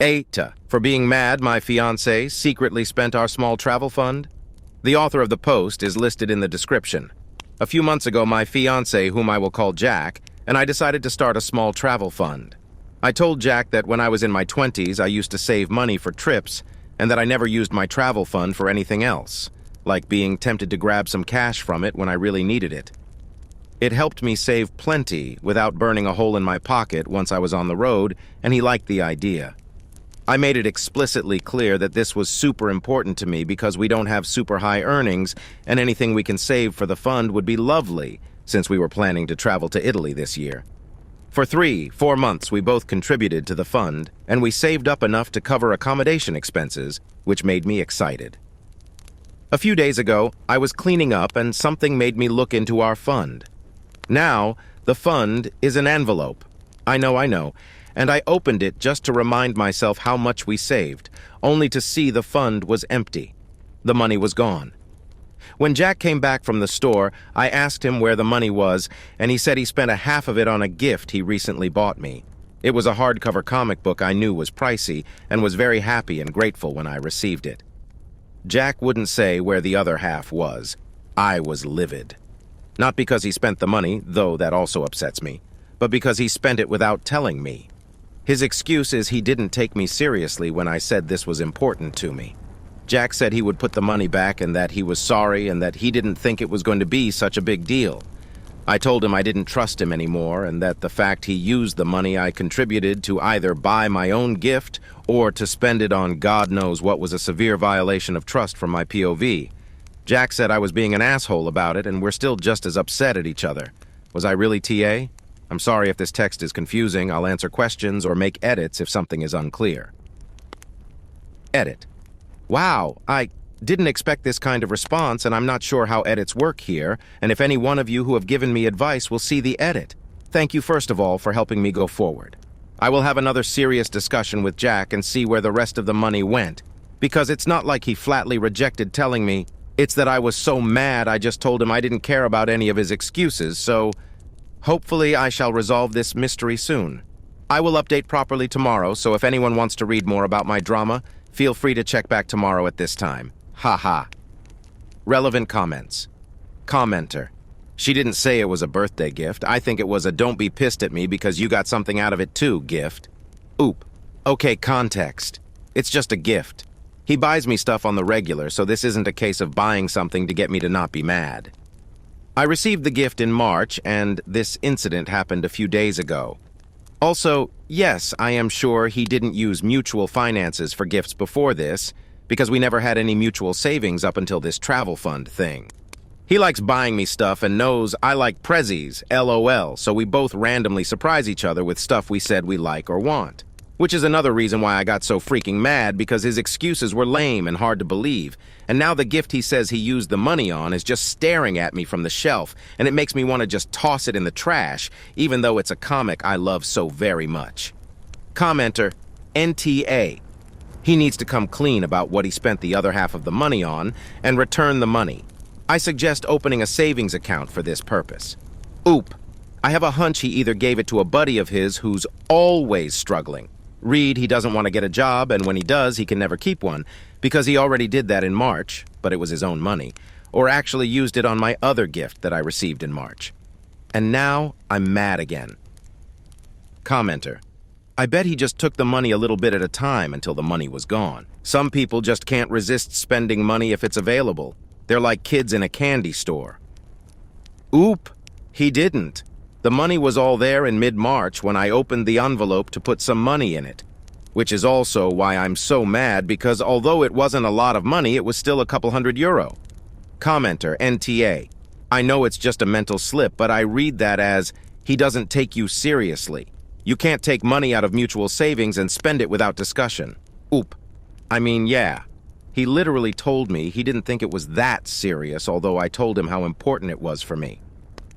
AITA, for being mad my fiancé secretly spent our small travel fund? The author of the post is listed in the description. A few months ago, my fiancé, whom I will call Jack, and I decided to start a small travel fund. I told Jack that when I was in my 20s, I used to save money for trips, and that I never used my travel fund for anything else, like being tempted to grab some cash from it when I really needed it. It helped me save plenty without burning a hole in my pocket once I was on the road, and he liked the idea. I made it explicitly clear that this was super important to me because we don't have super high earnings, and anything we can save for the fund would be lovely, since we were planning to travel to Italy this year. For 3-4 months, we both contributed to the fund, and we saved up enough to cover accommodation expenses, which made me excited. A few days ago, I was cleaning up and something made me look into our fund. Now, the fund is an envelope. I know, and I opened it just to remind myself how much we saved, only to see the fund was empty. The money was gone. When Jack came back from the store, I asked him where the money was, and he said he spent a half of it on a gift he recently bought me. It was a hardcover comic book I knew was pricey, and was very happy and grateful when I received it. Jack wouldn't say where the other half was. I was livid. Not because he spent the money, though that also upsets me, but because he spent it without telling me. His excuse is he didn't take me seriously when I said this was important to me. Jack said he would put the money back and that he was sorry and that he didn't think it was going to be such a big deal. I told him I didn't trust him anymore and that the fact he used the money I contributed to either buy my own gift or to spend it on God knows what was a severe violation of trust from my POV. Jack said I was being an asshole about it and we're still just as upset at each other. Was I really TA? I'm sorry if this text is confusing. I'll answer questions or make edits if something is unclear. Edit. Wow, I didn't expect this kind of response, and I'm not sure how edits work here, and if any one of you who have given me advice will see the edit. Thank you first of all for helping me go forward. I will have another serious discussion with Jack and see where the rest of the money went, because it's not like he flatly rejected telling me. It's that I was so mad I just told him I didn't care about any of his excuses, so hopefully I shall resolve this mystery soon. I will update properly tomorrow, so if anyone wants to read more about my drama, feel free to check back tomorrow at this time. Haha. Relevant comments. Commenter. She didn't say it was a birthday gift. I think it was a don't be pissed at me because you got something out of it too gift. Oop. Okay, context. It's just a gift. He buys me stuff on the regular, so this isn't a case of buying something to get me to not be mad. I received the gift in March, and this incident happened a few days ago. Also, yes, I am sure he didn't use mutual finances for gifts before this, because we never had any mutual savings up until this travel fund thing. He likes buying me stuff and knows I like prezzies, LOL, so we both randomly surprise each other with stuff we said we like or want. Which is another reason why I got so freaking mad, because his excuses were lame and hard to believe, and now the gift he says he used the money on is just staring at me from the shelf, and it makes me want to just toss it in the trash, even though it's a comic I love so very much. Commenter, NTA. He needs to come clean about what he spent the other half of the money on, and return the money. I suggest opening a savings account for this purpose. Oop. I have a hunch he either gave it to a buddy of his who's always struggling. Read he doesn't want to get a job, and when he does, he can never keep one, because he already did that in March, but it was his own money, or actually used it on my other gift that I received in March. And now, I'm mad again. Commenter. I bet he just took the money a little bit at a time until the money was gone. Some people just can't resist spending money if it's available. They're like kids in a candy store. Oop, he didn't. The money was all there in mid-March when I opened the envelope to put some money in it. Which is also why I'm so mad, because although it wasn't a lot of money, it was still a couple €100. Commenter, NTA. I know it's just a mental slip, but I read that as, he doesn't take you seriously. You can't take money out of mutual savings and spend it without discussion. Oop. I mean, yeah. He literally told me he didn't think it was that serious, although I told him how important it was for me.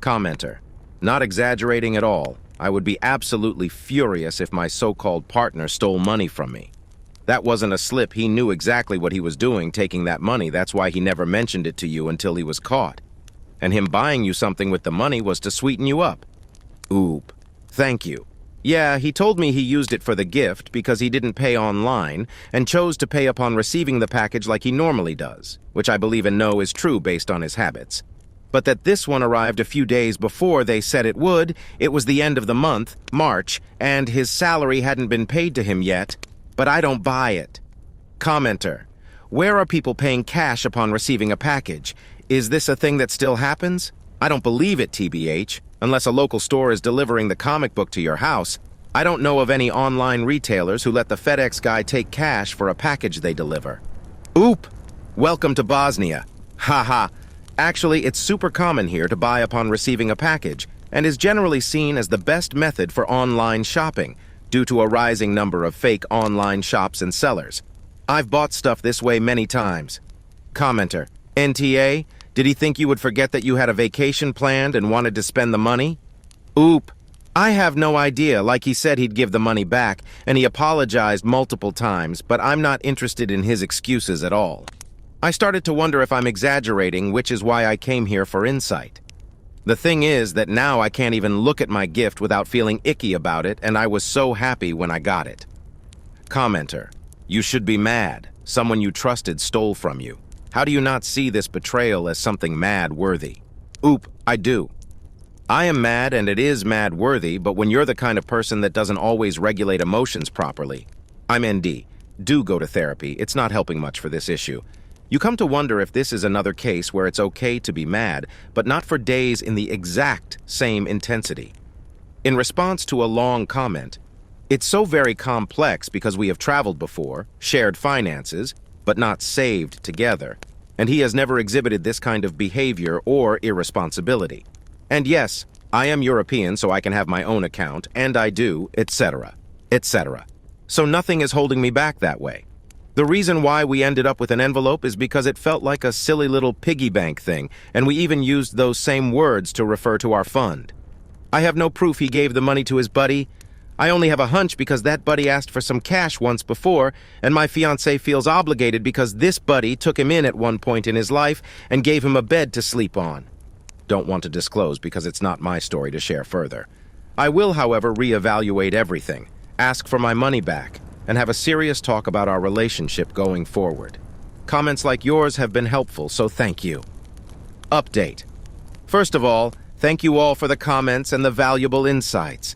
Commenter. Not exaggerating at all. I would be absolutely furious if my so-called partner stole money from me. That wasn't a slip. He knew exactly what he was doing taking that money. That's why he never mentioned it to you until he was caught. And him buying you something with the money was to sweeten you up. Oop. Thank you. Yeah, he told me he used it for the gift because he didn't pay online and chose to pay upon receiving the package like he normally does, which I believe and know is true based on his habits. But that this one arrived a few days before they said it would, it was the end of the month, March, and his salary hadn't been paid to him yet, but I don't buy it. Commenter: where are people paying cash upon receiving a package? Is this a thing that still happens? I don't believe it, TBH. Unless a local store is delivering the comic book to your house, I don't know of any online retailers who let the FedEx guy take cash for a package they deliver. Oop! Welcome to Bosnia. Haha. Actually, it's super common here to buy upon receiving a package, and is generally seen as the best method for online shopping, due to a rising number of fake online shops and sellers. I've bought stuff this way many times. Commenter: NTA? Did he think you would forget that you had a vacation planned and wanted to spend the money? Oop. I have no idea. Like he said he'd give the money back, and he apologized multiple times, but I'm not interested in his excuses at all. I started to wonder if I'm exaggerating, which is why I came here for insight. The thing is that now I can't even look at my gift without feeling icky about it, and I was so happy when I got it. Commenter: you should be mad. Someone you trusted stole from you. How do you not see this betrayal as something mad-worthy? Oop, I do. I am mad, and it is mad-worthy, but when you're the kind of person that doesn't always regulate emotions properly. I'm ND. Do go to therapy. It's not helping much for this issue. You come to wonder if this is another case where it's okay to be mad, but not for days in the exact same intensity. In response to a long comment, it's so very complex because we have traveled before, shared finances, but not saved together, and he has never exhibited this kind of behavior or irresponsibility. And yes, I am European, so I can have my own account, and I do, etc., etc. So nothing is holding me back that way. The reason why we ended up with an envelope is because it felt like a silly little piggy bank thing, and we even used those same words to refer to our fund. I have no proof he gave the money to his buddy. I only have a hunch because that buddy asked for some cash once before, and my fiancé feels obligated because this buddy took him in at one point in his life and gave him a bed to sleep on. Don't want to disclose because it's not my story to share further. I will, however, reevaluate everything, ask for my money back, and have a serious talk about our relationship going forward. Comments like yours have been helpful, so thank you. Update. First of all, thank you all for the comments and the valuable insights.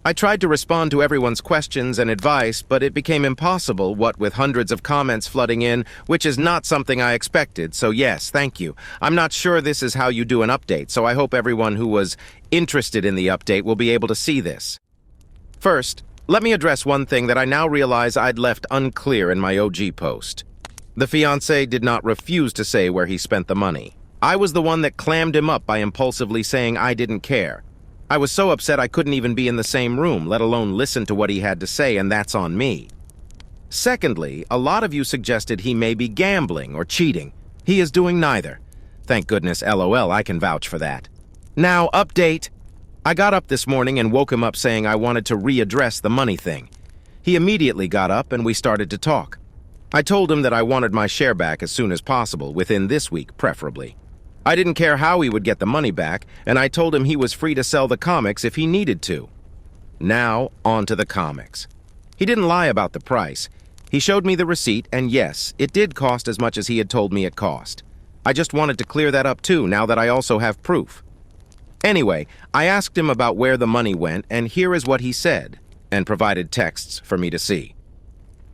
I tried to respond to everyone's questions and advice, but it became impossible, what with hundreds of comments flooding in, which is not something I expected, so yes, thank you. I'm not sure this is how you do an update, so I hope everyone who was interested in the update will be able to see this. First, let me address one thing that I now realize I'd left unclear in my OG post. The fiancé did not refuse to say where he spent the money. I was the one that clammed him up by impulsively saying I didn't care. I was so upset I couldn't even be in the same room, let alone listen to what he had to say, and that's on me. Secondly, a lot of you suggested he may be gambling or cheating. He is doing neither. Thank goodness, LOL, I can vouch for that. Now, update. I got up this morning and woke him up saying I wanted to readdress the money thing. He immediately got up and we started to talk. I told him that I wanted my share back as soon as possible, within this week preferably. I didn't care how he would get the money back, and I told him he was free to sell the comics if he needed to. Now, on to the comics. He didn't lie about the price. He showed me the receipt, and yes, it did cost as much as he had told me it cost. I just wanted to clear that up too, now that I also have proof. Anyway, I asked him about where the money went, and here is what he said, and provided texts for me to see.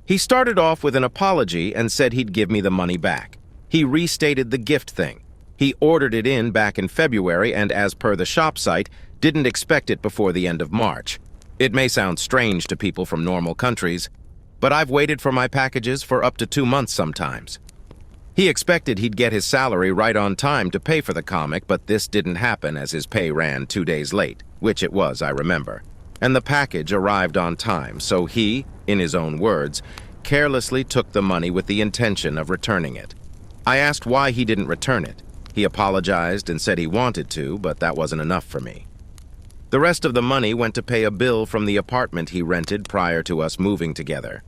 He started off with an apology and said he'd give me the money back. He restated the gift thing. He ordered it in back in February and, as per the shop site, didn't expect it before the end of March. It may sound strange to people from normal countries, but I've waited for my packages for up to 2 months sometimes. He expected he'd get his salary right on time to pay for the comic, but this didn't happen as his pay ran 2 days late, which it was, I remember. And the package arrived on time, so he, in his own words, carelessly took the money with the intention of returning it. I asked why he didn't return it. He apologized and said he wanted to, but that wasn't enough for me. The rest of the money went to pay a bill from the apartment he rented prior to us moving together.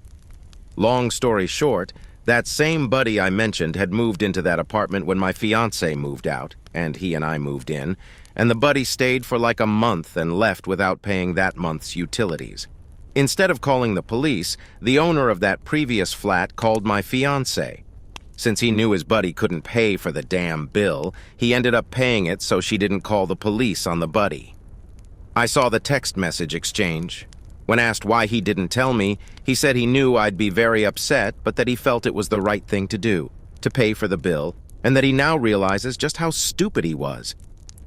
Long story short, that same buddy I mentioned had moved into that apartment when my fiancé moved out, and he and I moved in, and the buddy stayed for like a month and left without paying that month's utilities. Instead of calling the police, the owner of that previous flat called my fiancé. Since he knew his buddy couldn't pay for the damn bill, he ended up paying it so she didn't call the police on the buddy. I saw the text message exchange. When asked why he didn't tell me, he said he knew I'd be very upset, but that he felt it was the right thing to do, to pay for the bill, and that he now realizes just how stupid he was.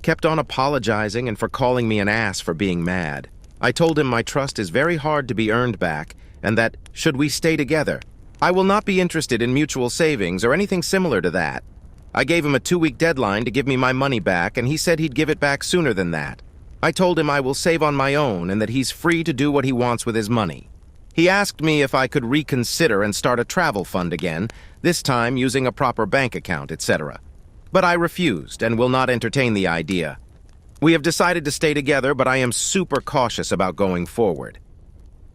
Kept on apologizing and for calling me an ass for being mad. I told him my trust is very hard to be earned back, and that, should we stay together, I will not be interested in mutual savings or anything similar to that. I gave him a 2-week deadline to give me my money back, and he said he'd give it back sooner than that. I told him I will save on my own and that he's free to do what he wants with his money. He asked me if I could reconsider and start a travel fund again, this time using a proper bank account, etc. But I refused and will not entertain the idea. We have decided to stay together, but I am super cautious about going forward.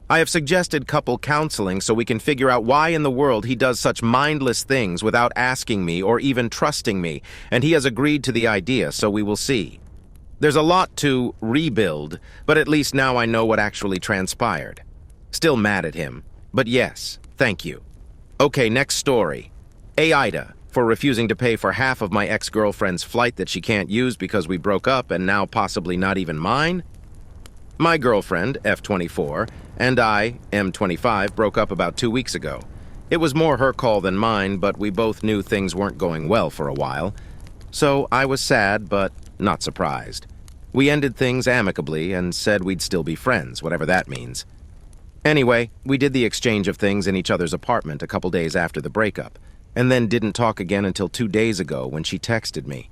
I have suggested couple counseling so we can figure out why in the world he does such mindless things without asking me or even trusting me, and he has agreed to the idea, so we will see. There's a lot to rebuild, but at least now I know what actually transpired. Still mad at him, but yes, thank you. Okay, next story. AITA, for refusing to pay for half of my ex-girlfriend's flight that she can't use because we broke up and now possibly not even mine? My girlfriend, F24, and I, M25, broke up about 2 weeks ago. It was more her call than mine, but we both knew things weren't going well for a while. So I was sad, but not surprised. We ended things amicably and said we'd still be friends, whatever that means. Anyway, we did the exchange of things in each other's apartment a couple days after the breakup, and then didn't talk again until 2 days ago when she texted me.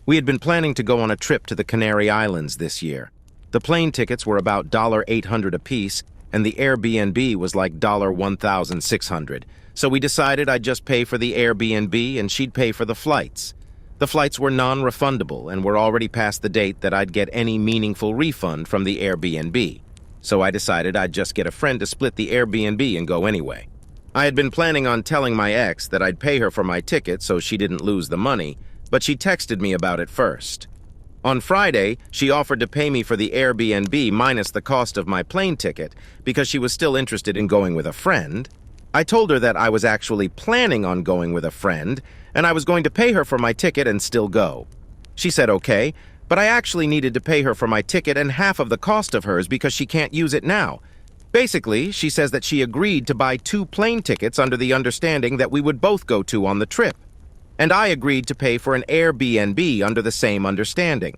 We had been planning to go on a trip to the Canary Islands this year. The plane tickets were about $800 apiece, and the Airbnb was like $1,600, so we decided I'd just pay for the Airbnb and she'd pay for the flights. The flights were non-refundable and were already past the date that I'd get any meaningful refund from the Airbnb, so I decided I'd just get a friend to split the Airbnb and go anyway. I had been planning on telling my ex that I'd pay her for my ticket so she didn't lose the money, but she texted me about it first. On Friday, she offered to pay me for the Airbnb minus the cost of my plane ticket because she was still interested in going with a friend. I told her that I was actually planning on going with a friend, and I was going to pay her for my ticket and still go. She said okay, but I actually needed to pay her for my ticket and half of the cost of hers because she can't use it now. Basically, she says that she agreed to buy 2 plane tickets under the understanding that we would both go to on the trip. And I agreed to pay for an Airbnb under the same understanding.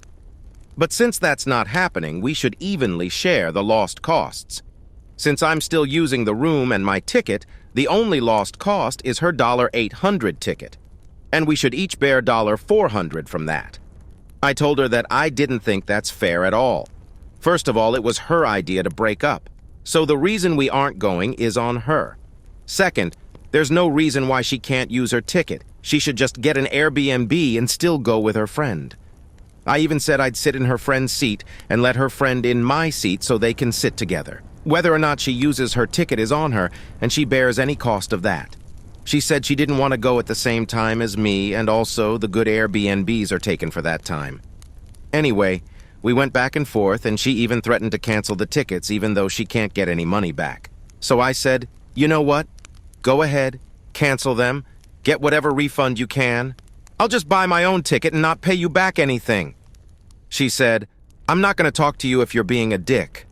But since that's not happening, we should evenly share the lost costs. Since I'm still using the room and my ticket, the only lost cost is her $800 ticket. And we should each bear $400 from that. I told her that I didn't think that's fair at all. First of all, it was her idea to break up. So the reason we aren't going is on her. Second, there's no reason why she can't use her ticket. She should just get an Airbnb and still go with her friend. I even said I'd sit in her friend's seat and let her friend in my seat so they can sit together. Whether or not she uses her ticket is on her, and she bears any cost of that. She said she didn't want to go at the same time as me, and also the good Airbnbs are taken for that time. Anyway, we went back and forth, and she even threatened to cancel the tickets even though she can't get any money back. So I said, you know what? Go ahead, cancel them, get whatever refund you can. I'll just buy my own ticket and not pay you back anything. She said, I'm not going to talk to you if you're being a dick.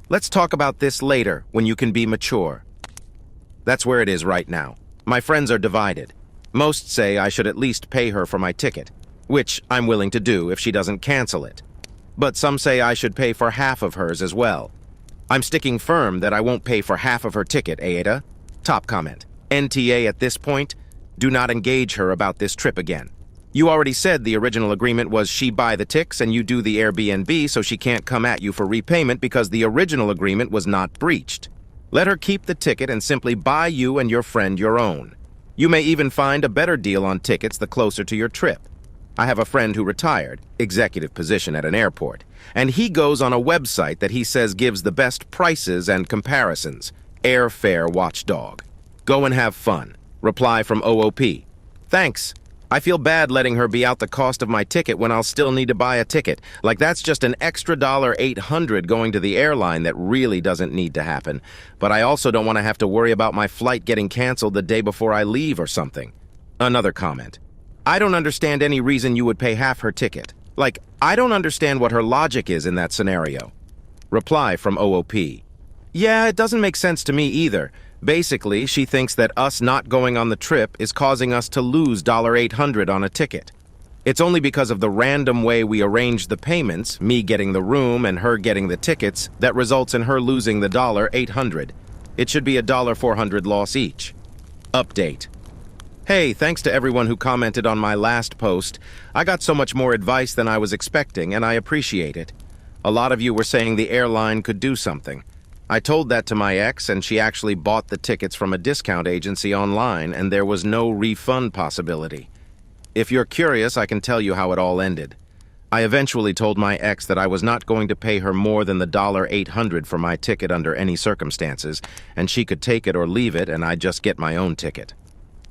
Let's talk about this later when you can be mature. That's where it is right now. My friends are divided. Most say I should at least pay her for my ticket, which I'm willing to do if she doesn't cancel it. But some say I should pay for half of hers as well. I'm sticking firm that I won't pay for half of her ticket, AITA. Top comment. NTA at this point, do not engage her about this trip again. You already said the original agreement was she buy the tics and you do the Airbnb so she can't come at you for repayment because the original agreement was not breached. Let her keep the ticket and simply buy you and your friend your own. You may even find a better deal on tickets the closer to your trip. I have a friend who retired, executive position at an airport, and he goes on a website that he says gives the best prices and comparisons. Airfare Watchdog. Go and have fun. Reply from OOP. Thanks. I feel bad letting her be out the cost of my ticket when I'll still need to buy a ticket. Like that's just an extra $800 going to the airline that really doesn't need to happen. But I also don't want to have to worry about my flight getting canceled the day before I leave or something. Another comment. I don't understand any reason you would pay half her ticket. Like, I don't understand what her logic is in that scenario. Reply from OOP. Yeah, it doesn't make sense to me either. Basically, she thinks that us not going on the trip is causing us to lose $800 on a ticket. It's only because of the random way we arranged the payments, me getting the room and her getting the tickets, that results in her losing the $800. It should be a $400 loss each. Update. Hey, thanks to everyone who commented on my last post. I got so much more advice than I was expecting, and I appreciate it. A lot of you were saying the airline could do something. I told that to my ex, and she actually bought the tickets from a discount agency online, and there was no refund possibility. If you're curious, I can tell you how it all ended. I eventually told my ex that I was not going to pay her more than the $800 for my ticket under any circumstances, and she could take it or leave it, and I'd just get my own ticket.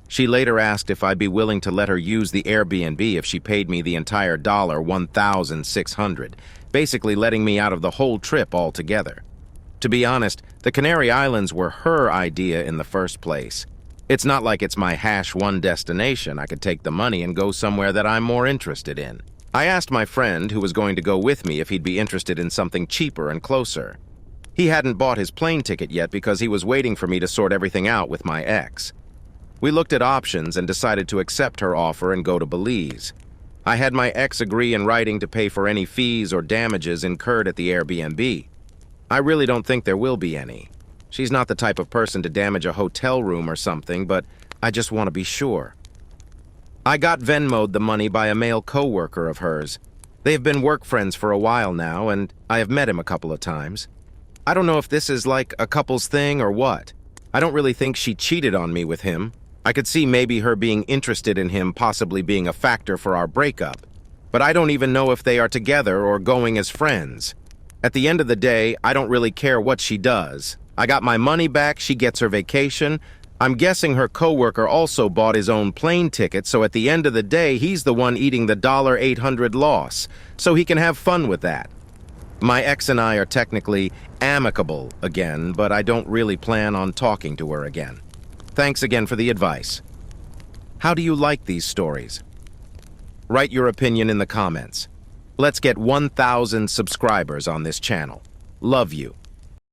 She later asked if I'd be willing to let her use the Airbnb if she paid me the entire $1,600, basically letting me out of the whole trip altogether. To be honest, the Canary Islands were her idea in the first place. It's not like it's my #1 destination. I could take the money and go somewhere that I'm more interested in. I asked my friend who was going to go with me if he'd be interested in something cheaper and closer. He hadn't bought his plane ticket yet because he was waiting for me to sort everything out with my ex. We looked at options and decided to accept her offer and go to Belize. I had my ex agree in writing to pay for any fees or damages incurred at the Airbnb. I really don't think there will be any. She's not the type of person to damage a hotel room or something, but I just want to be sure. I got Venmo'd the money by a male co-worker of hers. They have been work friends for a while now, and I have met him a couple of times. I don't know if this is like a couple's thing or what. I don't really think she cheated on me with him. I could see maybe her being interested in him possibly being a factor for our breakup. But I don't even know if they are together or going as friends. At the end of the day, I don't really care what she does. I got my money back, she gets her vacation. I'm guessing her coworker also bought his own plane ticket, so at the end of the day, he's the one eating the $800 loss, so he can have fun with that. My ex and I are technically amicable again, but I don't really plan on talking to her again. Thanks again for the advice. How do you like these stories? Write your opinion in the comments. Let's get 1,000 subscribers on this channel. Love you.